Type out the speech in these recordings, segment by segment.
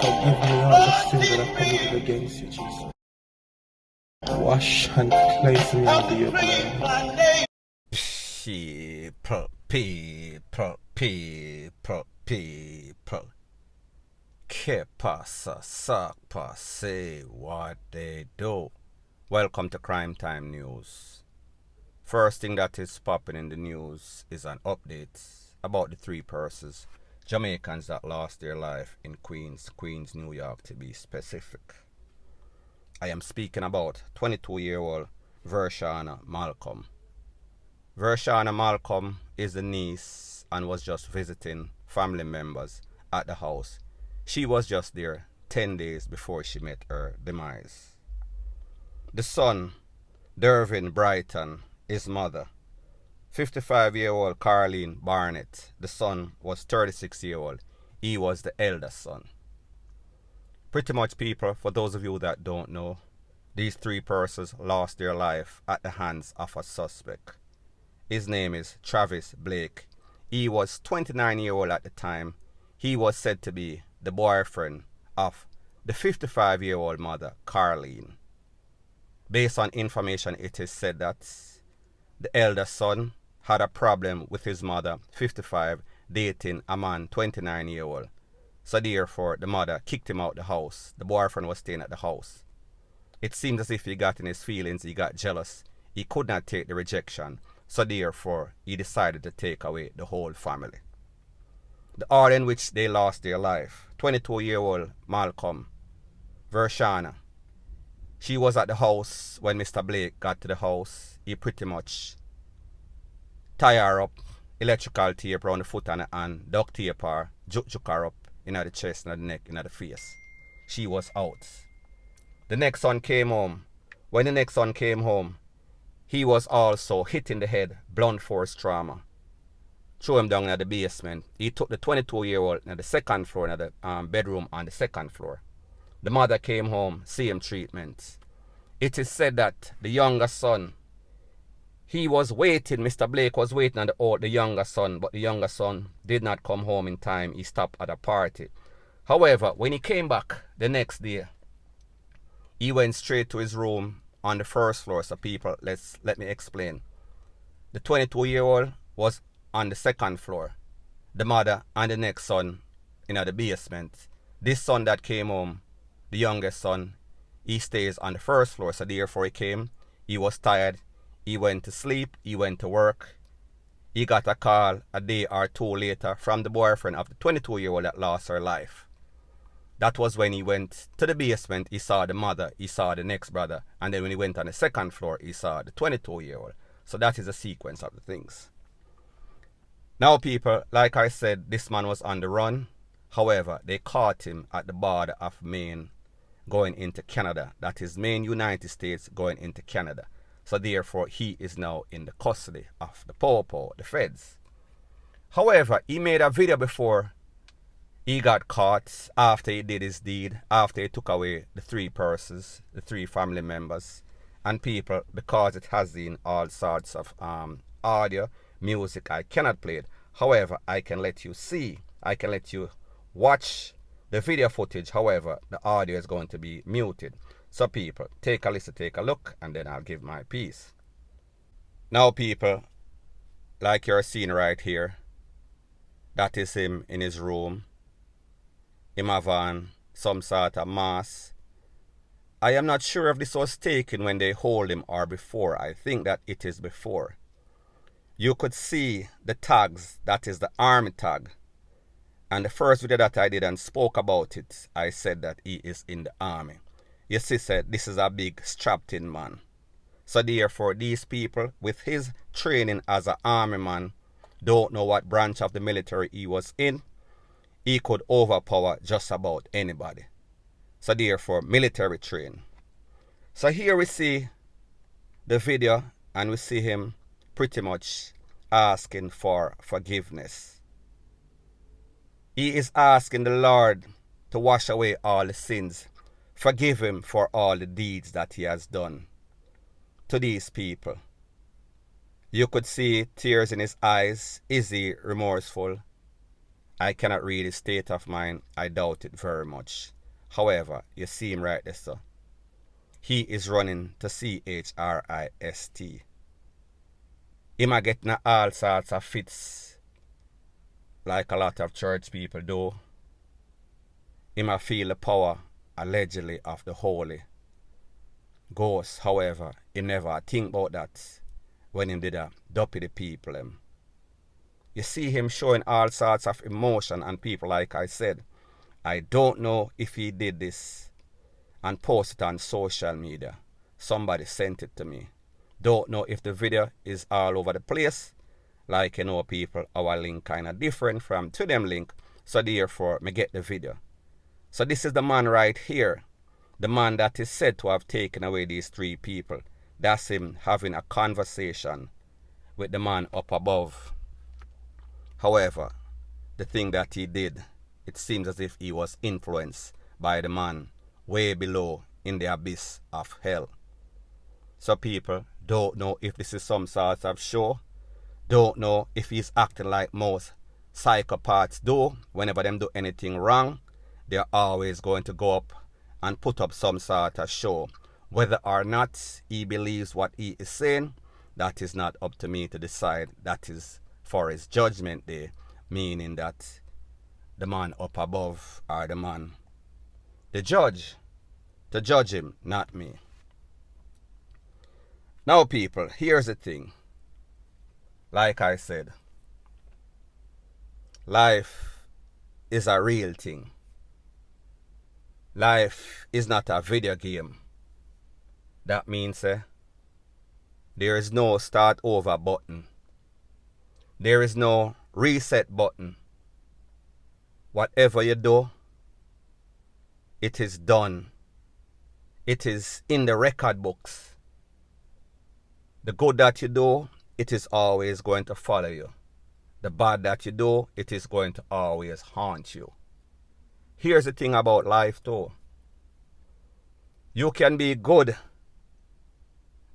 Forgive me all the sins that I've committed against you, Jesus. Wash and cleanse me under your blood. People. Que pasa, sakpa, say what they do. Welcome to Crime Time News. First thing that is popping in the news is an update about the three persons, Jamaicans that lost their life in Queens, New York to be specific. I am speaking about 22-year-old Vershana Malcolm. Vershana Malcolm is the niece and was just visiting family members at the house. She was just there 10 days before she met her demise. The son, Dervin Brighton, his mother, 55-year-old Carleen Barnett. The son was 36-year-old. He was the eldest son. Pretty much, people, for those of you that don't know, these three persons lost their life at the hands of a suspect. His name is Travis Blake. He was 29-year-old at the time. He was said to be the boyfriend of the 55-year-old mother, Carleen. Based on information, it is said that the eldest son had a problem with his mother, 55, dating a man, 29-year-old. So therefore, the mother kicked him out the house. The boyfriend was staying at the house. It seemed as if he got in his feelings, he got jealous. He could not take the rejection. So therefore, he decided to take away the whole family. The order in which they lost their life, 22-year-old Malcolm Vershana. She was at the house when Mr. Blake got to the house. He pretty much tie her up, electrical tape around the foot and the hand, duct tape her, juk her up in the chest, in the neck, in the face. She was out. The next son came home. When the next son came home, he was also hit in the head, blunt force trauma. Threw him down in the basement. He took the 22-year-old in the second floor, in the bedroom on the second floor. The mother came home, same treatment. It is said that the younger son, he was waiting, Mr. Blake was waiting on the younger son, but the younger son did not come home in time. He stopped at a party. However, when he came back the next day, he went straight to his room on the first floor. So people, let me explain. The 22-year-old was on the second floor. The mother and the next son in the basement. This son that came home, the youngest son, he stays on the first floor. So therefore he was tired. He went to sleep. He went to work. He got a call a day or two later from the boyfriend of the 22-year-old that lost her life. That was when he went to the basement. He saw the mother. He saw the next brother. And then when he went on the second floor, he saw the 22-year-old. So that is a sequence of the things. Now, people, like I said, this man was on the run. However, they caught him at the border of Maine going into Canada. That is Maine, United States, going into Canada. So therefore, he is now in the custody of the Popo, the feds. However, he made a video before he got caught, after he did his deed, after he took away the three persons, the three family members. And people, because it has in all sorts of audio, music, I cannot play it. However, I can let you see, I can let you watch the video footage. However, the audio is going to be muted. So people, take a listen, take a look, and then I'll give my piece. Now people, like you're seeing right here, that is him in his room. Him have on some sort of mask. I am not sure if this was taken when they hold him or before. I think that it is before. You could see the tags, that is the army tag. And the first video that I did and spoke about it, I said that he is in the army. You see, said this is a big strapped in man. So therefore, these people with his training as an army man don't know what branch of the military he was in. He could overpower just about anybody. So therefore, military train. So here we see the video and we see him pretty much asking for forgiveness. He is asking the Lord to wash away all the sins. Forgive him for all the deeds that he has done to these people. You could see tears in his eyes. Is he remorseful? I cannot read his state of mind. I doubt it very much. However, you see him right there, sir. He is running to CHRIST. Him a getting all sorts of fits, like a lot of church people do. Him a feel the power, allegedly, of the Holy Ghost. However, he never think about that when he did a dopey the people. You see him showing all sorts of emotion, and people, like I said, I don't know if he did this and posted it on social media. Somebody sent it to me. Don't know if the video is all over the place. Like, you know, people, our link kind of different from to them link. So therefore, me get the video. So this is the man right here. The man that is said to have taken away these 3 people. That's him having a conversation with the man up above. However, the thing that he did, it seems as if he was influenced by the man way below in the abyss of hell. So people don't know if this is some sort of show. Don't know if he's acting like most psychopaths do. Whenever them do anything wrong, they're always going to go up and put up some sort of show. Whether or not he believes what he is saying, that is not up to me to decide. That is for his judgment day, meaning that the man up above or the man, the judge, to judge him, not me. Now people, here's the thing. Like I said, life is a real thing. Life is not a video game. That means there is no start over button. There is no reset button. Whatever you do, it is done. It is in the record books. The good that you do, it is always going to follow you. The bad that you do, it is going to always haunt you. Here's the thing about life too. You can be good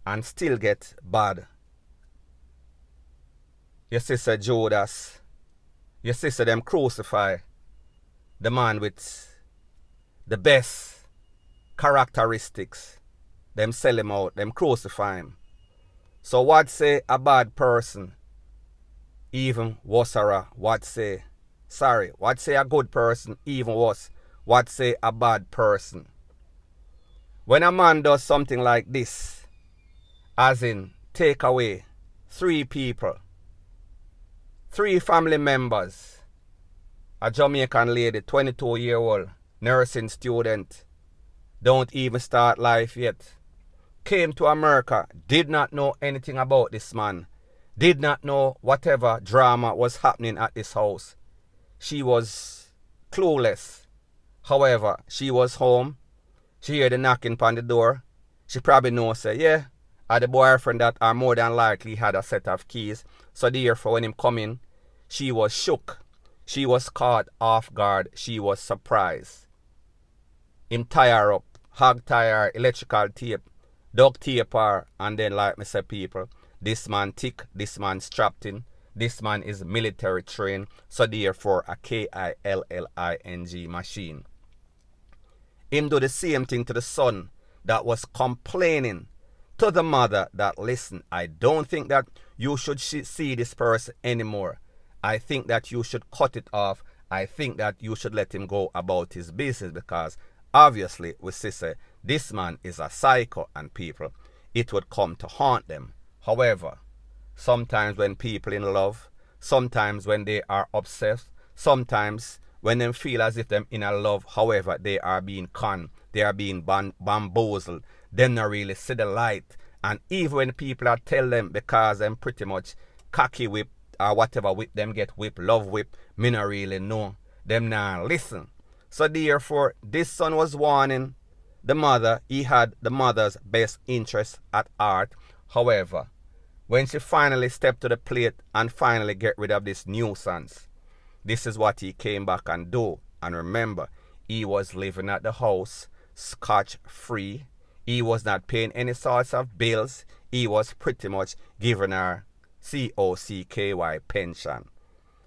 and still get bad. Your sister Judas, your sister them crucify the man with the best characteristics. Them sell him out, them crucify him. So what say a bad person? Even worse, what say a good person? Even worse, what say a bad person? When a man does something like this, as in take away 3 people, 3 family members, a Jamaican lady, 22-year-old, nursing student, don't even start life yet, came to America, did not know anything about this man, did not know whatever drama was happening at this house. She was clueless. However, she was home. She heard the knocking on the door. She probably knows, yeah, the boyfriend that are more than likely had a set of keys. So therefore, when him come in, she was shook. She was caught off guard. She was surprised. Him tie her up, hog tie her, electrical tape, duct tape her, and then like me say people, this man thick, this man strapped in, this man is military trained, so therefore a KILLING machine. Him do the same thing to the son that was complaining to the mother that, listen, I don't think that you should see this person anymore. I think that you should cut it off. I think that you should let him go about his business, because obviously we say this man is a psycho, and people, it would come to haunt them. However, sometimes when people in love, sometimes when they are obsessed, sometimes when they feel as if them in a love, however, they are being conned, they are being bamboozled, they not really see the light. And even when people are tell them, because them pretty much cocky whip or whatever whip them get whip, love whip, me not really know, them now listen. So therefore, this son was warning the mother. He had the mother's best interest at heart. However, when she finally stepped to the plate and finally get rid of this nuisance, this is what he came back and do. And remember, he was living at the house scotch-free. He was not paying any sorts of bills. He was pretty much giving her COCKY pension.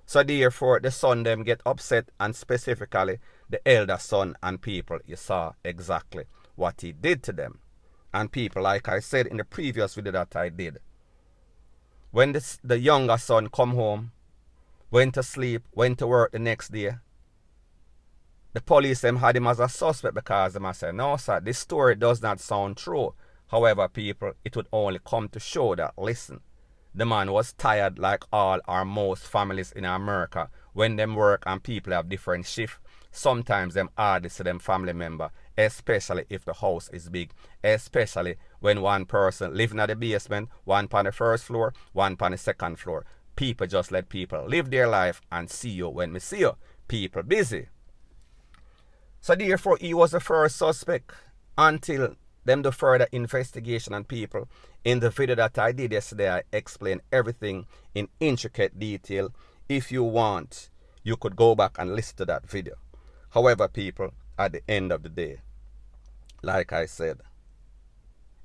So therefore, the son them get upset, and specifically the elder son and people, you saw exactly what he did to them. And people, like I said in the previous video that I did, when the younger son come home, went to sleep, went to work the next day, the police them had him as a suspect because them said, no sir, this story does not sound true. However, people, it would only come to show that, listen, the man was tired like all or most families in America. When them work and people have different shifts, sometimes them hardly see them family member, especially if the house is big, especially when one person living at the basement, one on the first floor, one on the second floor. People just let people live their life and see you when we see you. People busy. So therefore, he was the first suspect until them do further investigation. And people, in the video that I did yesterday, I explained everything in intricate detail. If you want, you could go back and listen to that video. However, people, at the end of the day, like I said,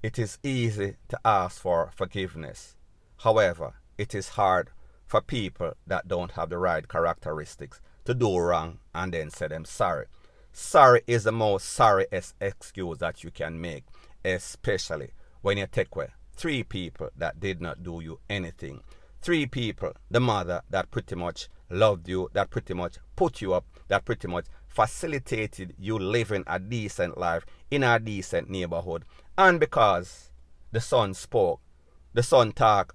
it is easy to ask for forgiveness. However, it is hard for people that don't have the right characteristics to do wrong and then say them sorry. Sorry is the most sorriest excuse that you can make, especially when you take away 3 people that did not do you anything. 3 people, the mother that pretty much loved you, that pretty much put you up, that pretty much facilitated you living a decent life in a decent neighborhood. And because the son spoke, the son talk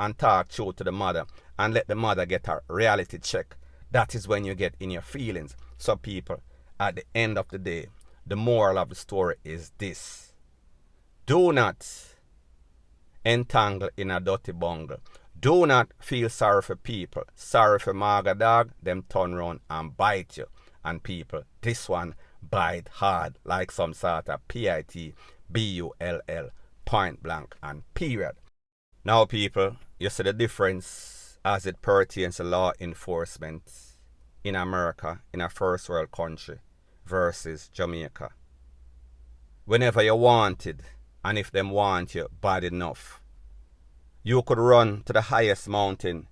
true to the mother and let the mother get a reality check, that is when you get in your feelings. So people, at the end of the day, the moral of the story is this: do not entangle in a dirty bungle. Do not feel sorry for people. Sorry for Maga dog, them turn around and bite you. And people, this one bite hard like some sort of PITBULL, point blank and period. Now people, you see the difference as it pertains to law enforcement in America, in a first world country, versus Jamaica. Whenever you wanted, and if them want you bad enough, you could run to the highest mountain.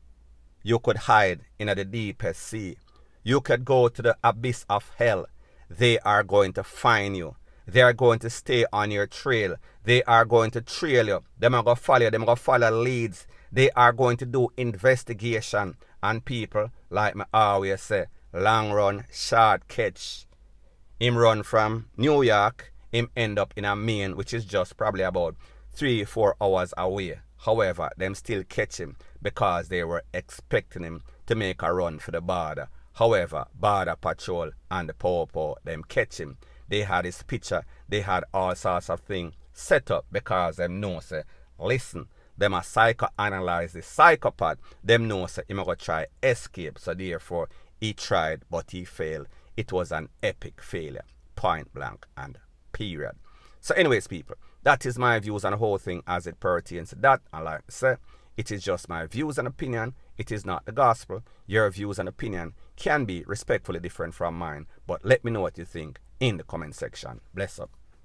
You could hide in the deepest sea. You could go to the abyss of hell. They are going to find you. They are going to stay on your trail. They are going to trail you. Them are going to follow you. Them are going to follow leads. They are going to do investigation. And people, like me always say, long run, short catch. Him run from New York, him end up in a Maine, which is just probably about 3-4 hours away. However, them still catch him because they were expecting him to make a run for the border. However, Border Patrol and the Popo, them catch him. They had his picture, they had all sorts of things set up because them know say, listen, them a psychoanalyze the psychopath. Them know say him go try escape. So therefore, he tried, but he failed. It was an epic failure. Point blank and period. So anyways, people, that is my views on the whole thing as it pertains to that. And like I said, it is just my views and opinion. It is not the gospel. Your views and opinion can be respectfully different from mine. But let me know what you think in the comment section. Bless up.